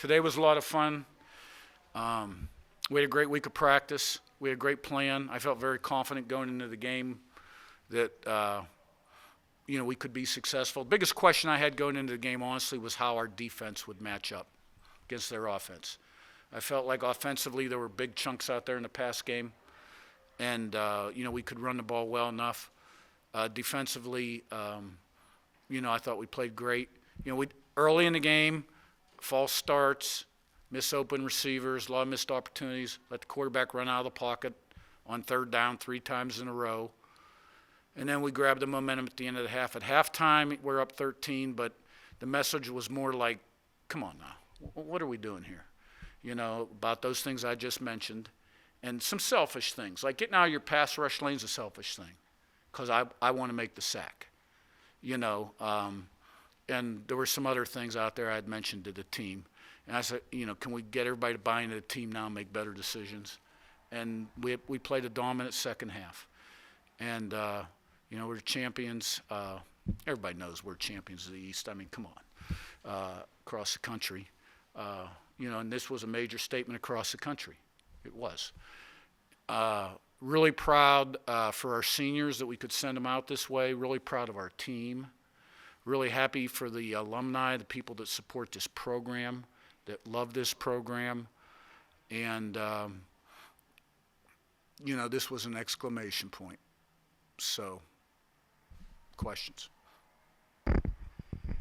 Today was a lot of fun. We had a great week of practice. We had a great plan. I felt very confident going into the game that we could be successful. The biggest question I had going into the game, honestly, was how our defense would match up against their offense. I felt like offensively there were big chunks out there in the pass game, and we could run the ball well enough. Defensively, I thought we played great. We early in the game, false starts, miss open receivers, a lot of missed opportunities, let the quarterback run out of the pocket on third down 3 times in a row. And then we grabbed the momentum at the end of the half. At halftime, we're up 13, but the message was more like, come on now, what are we doing here? About those things I just mentioned. And some selfish things, like getting out of your pass rush lane is a selfish thing because I want to make the sack. And there were some other things out there I had mentioned to the team. And I said, can we get everybody to buy into the team now and make better decisions? And we played a dominant second half. And, we're champions. Everybody knows we're champions of the East. I mean, come on, across the country. And this was a major statement across the country. It was. Really proud for our seniors that we could send them out this way. Really proud of our team. Really happy for the alumni, the people that support this program, that love this program. And, this was an exclamation point. So, questions?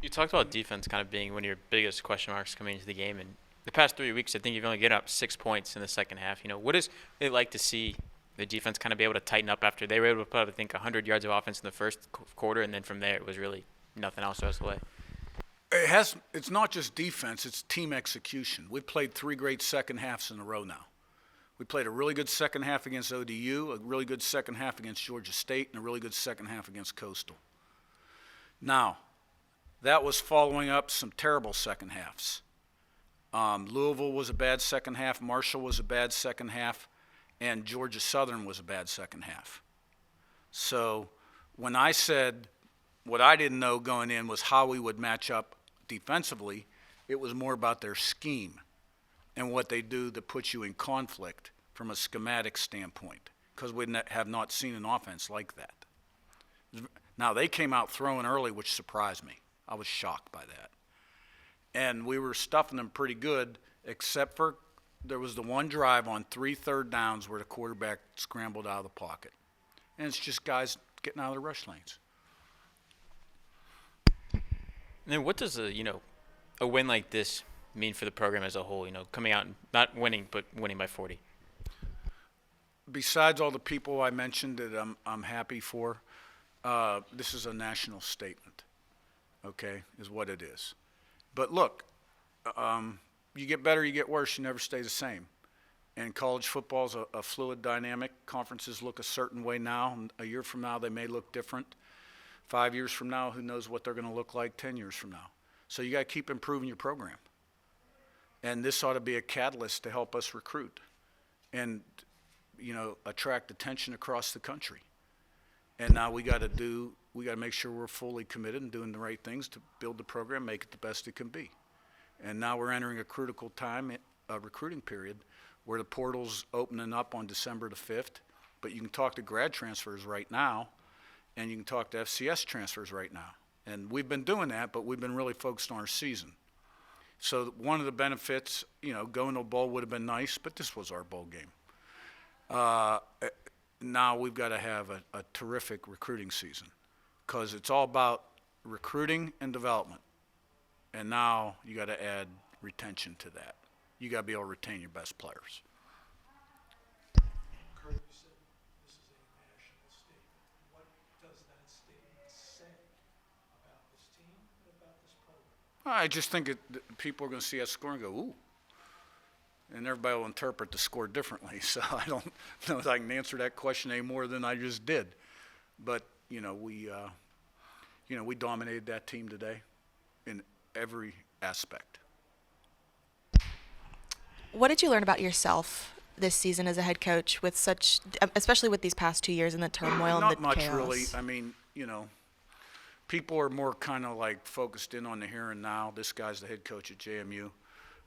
You talked about defense kind of being one of your biggest question marks coming into the game. And the past 3 weeks, I think you've only given up 6 points in the second half. What is it like to see the defense kind of be able to tighten up after they were able to put up, I think, 100 yards of offense in the first quarter, and then from there it was really nothing else the rest of the way? It's not just defense, it's team execution. We've played 3 great second halves in a row now. We played a really good second half against ODU, a really good second half against Georgia State, and a really good second half against Coastal. Now, that was following up some terrible second halves. Louisville was a bad second half, Marshall was a bad second half, and Georgia Southern was a bad second half. So when I said what I didn't know going in was how we would match up defensively, it was more about their scheme and what they do that puts you in conflict from a schematic standpoint, because we have not seen an offense like that. Now, they came out throwing early, which surprised me. I was shocked by that. And we were stuffing them pretty good, except for there was the one drive on 3 third downs where the quarterback scrambled out of the pocket. And it's just guys getting out of the rush lanes. And then what does a win like this mean for the program as a whole, coming out and not winning, but winning by 40? Besides all the people I mentioned that I'm happy for, this is a national statement, okay, is what it is. But look, you get better, you get worse, you never stay the same. And college football is a fluid dynamic. Conferences look a certain way now, and a year from now they may look different. 5 years from now, who knows what they're going to look like 10 years from now. So you got to keep improving your program. And this ought to be a catalyst to help us recruit and, attract attention across the country. And now we got to make sure we're fully committed and doing the right things to build the program, make it the best it can be. And now we're entering a critical time, a recruiting period, where the portal's opening up on December the 5th, but you can talk to grad transfers right now, and you can talk to FCS transfers right now. And we've been doing that, but we've been really focused on our season. So one of the benefits, going to a bowl would have been nice, but this was our bowl game. Now we've got to have a terrific recruiting season, because it's all about recruiting and development. And now you got to add retention to that. You got to be able to retain your best players. Curt, you said this is a national statement. What does that statement say about this team and about this program? I just think people are going to see us score and go, ooh. And everybody will interpret the score differently. So I don't know if I can answer that question any more than I just did. But, we dominated that team today in every aspect. What did you learn about yourself this season as a head coach, with especially with these past 2 years and the turmoil and the chaos? Not much, really. I mean, people are more kind of like focused in on the here and now. This guy's the head coach at JMU.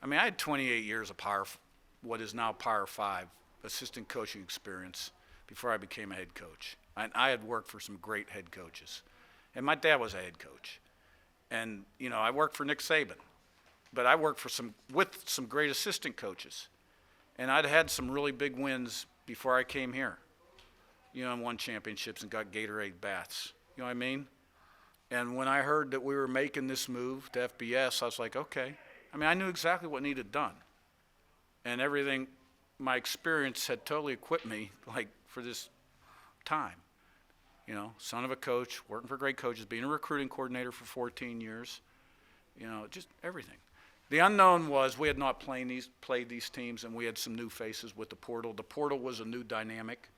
I mean, I had 28 years of what is now Power 5 assistant coaching experience before I became a head coach. I had worked for some great head coaches. And my dad was a head coach. And, I worked for Nick Saban. But I worked with some great assistant coaches. And I'd had some really big wins before I came here. And won championships and got Gatorade baths. You know what I mean? And when I heard that we were making this move to FBS, I was like, okay. I mean, I knew exactly what needed done. And everything, my experience had totally equipped me, for this time. Son of a coach, working for great coaches, being a recruiting coordinator for 14 years. Just everything. The unknown was we had not played these teams, and we had some new faces with the portal. The portal was a new dynamic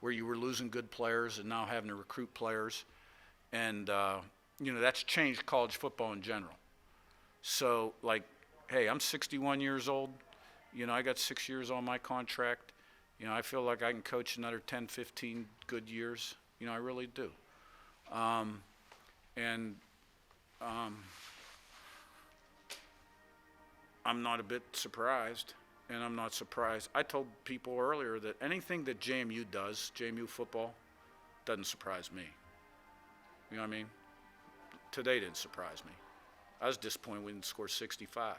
where you were losing good players and now having to recruit players. And, that's changed college football in general. So, hey, I'm 61 years old. I got 6 years on my contract. I feel like I can coach another 10, 15 good years. I really do. I'm not a bit surprised, and I'm not surprised. I told people earlier that anything that JMU does, JMU football, doesn't surprise me. You know what I mean? Today didn't surprise me. I was disappointed we didn't score 65.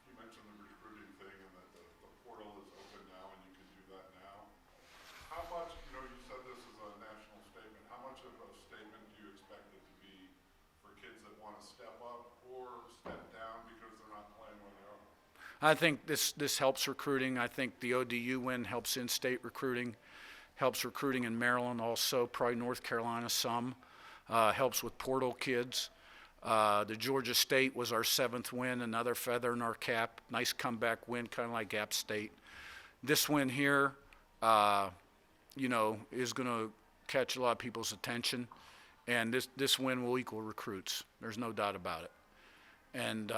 You mentioned the recruiting thing and that the portal is open now and you can do that now. How much, you said this is a national statement. How much of a statement do you expect it to be for kids that want to step up or step down because they're not playing where they are? I think this helps recruiting. I think the ODU win helps in-state recruiting, helps recruiting in Maryland also, probably North Carolina some, helps with portal kids. The Georgia State was our 7th win, another feather in our cap. Nice comeback win, kind of like App State. This win here, is going to catch a lot of people's attention, and this win will equal recruits. There's no doubt about it. And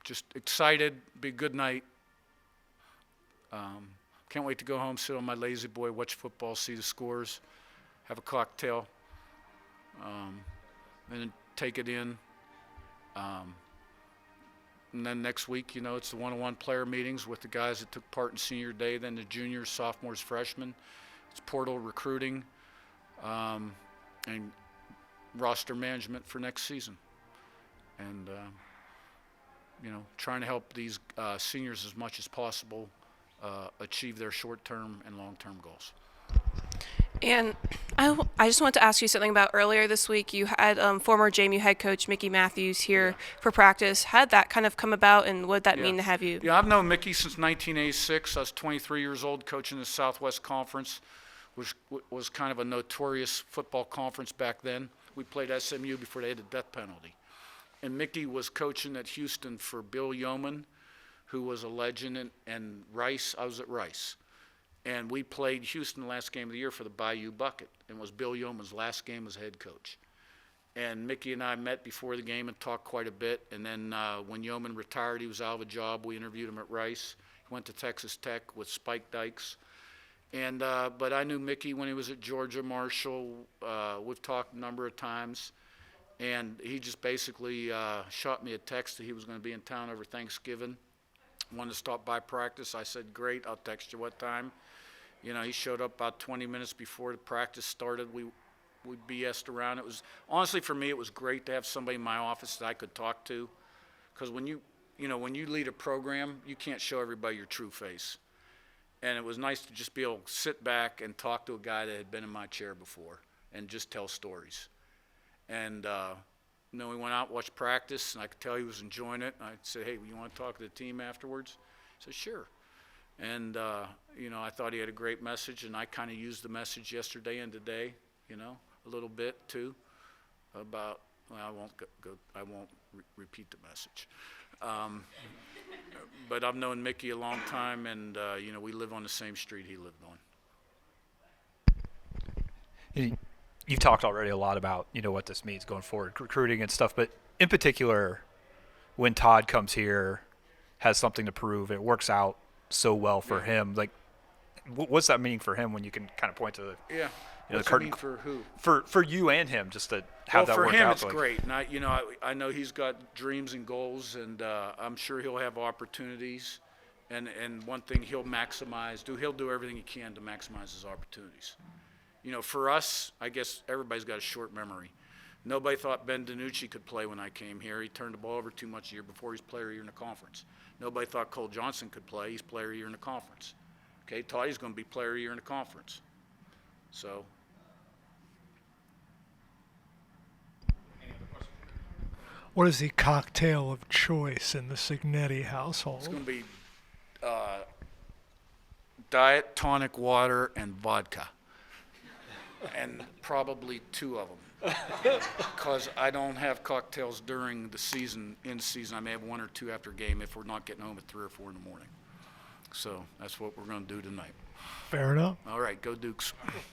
just excited. Be a good night. Can't wait to go home, sit on my lazy boy, watch football, see the scores, have a cocktail, and then take it in. And then next week, it's the one-on-one player meetings with the guys that took part in senior day, then the juniors, sophomores, freshmen. It's portal recruiting and roster management for next season. And, trying to help these seniors as much as possible achieve their short-term and long-term goals. And I just wanted to ask you something about earlier this week. You had former JMU head coach Mickey Matthews here for practice. How did that kind of come about, and what did that mean to have you? Yeah, I've known Mickey since 1986. I was 23 years old coaching the Southwest Conference, which was kind of a notorious football conference back then. We played SMU before they had the death penalty. And Mickey was coaching at Houston for Bill Yeoman, who was a legend, and Rice. I was at Rice. And we played Houston the last game of the year for the Bayou Bucket, and it was Bill Yeoman's last game as head coach. And Mickey and I met before the game and talked quite a bit. And then when Yeoman retired, he was out of a job. We interviewed him at Rice. He went to Texas Tech with Spike Dykes. And but I knew Mickey when he was at Georgia Marshall. We've talked a number of times. And he just basically shot me a text that he was going to be in town over Thanksgiving. Wanted to stop by practice. I said, great, I'll text you what time. He showed up about 20 minutes before the practice started. We BS'd around. It was, honestly, for me, it was great to have somebody in my office that I could talk to. Because when you lead a program, you can't show everybody your true face. And it was nice to just be able to sit back and talk to a guy that had been in my chair before and just tell stories. And then we went out and watched practice, and I could tell he was enjoying it. I said, hey, you want to talk to the team afterwards? He said, sure. And, I thought he had a great message, and I kind of used the message yesterday and today, a little bit too, about, well, I won't repeat the message. But I've known Mickey a long time, and, we live on the same street he lived on. You've talked already a lot about, what this means going forward, recruiting and stuff, but in particular, when Todd comes here, has something to prove, it works out so well for him. what's that meaning for him when you can kind of point to the, Yeah. you know, the What's it curtain mean for who? for you and him just to have that Well, work for him, out? it's like- great. And I know he's got dreams and goals, and I'm sure he'll have opportunities. And one thing he'll do everything he can to maximize his opportunities. You know, for us, I guess everybody's got a short memory. Nobody thought Ben DiNucci could play when I came here. He turned the ball over too much a year before. He's player of the year in the conference. Nobody thought Cole Johnson could play. He's player of the year in the conference. Okay, Toddy's going to be player of the year in the conference. So. What is the cocktail of choice in the Cignetti household? It's going to be diet, tonic water, and vodka. And probably 2 of them. Because I don't have cocktails during the season, in season. I may have 1 or 2 after game if we're not getting home at 3 or 4 in the morning. So that's what we're going to do tonight. Fair enough. All right, go Dukes.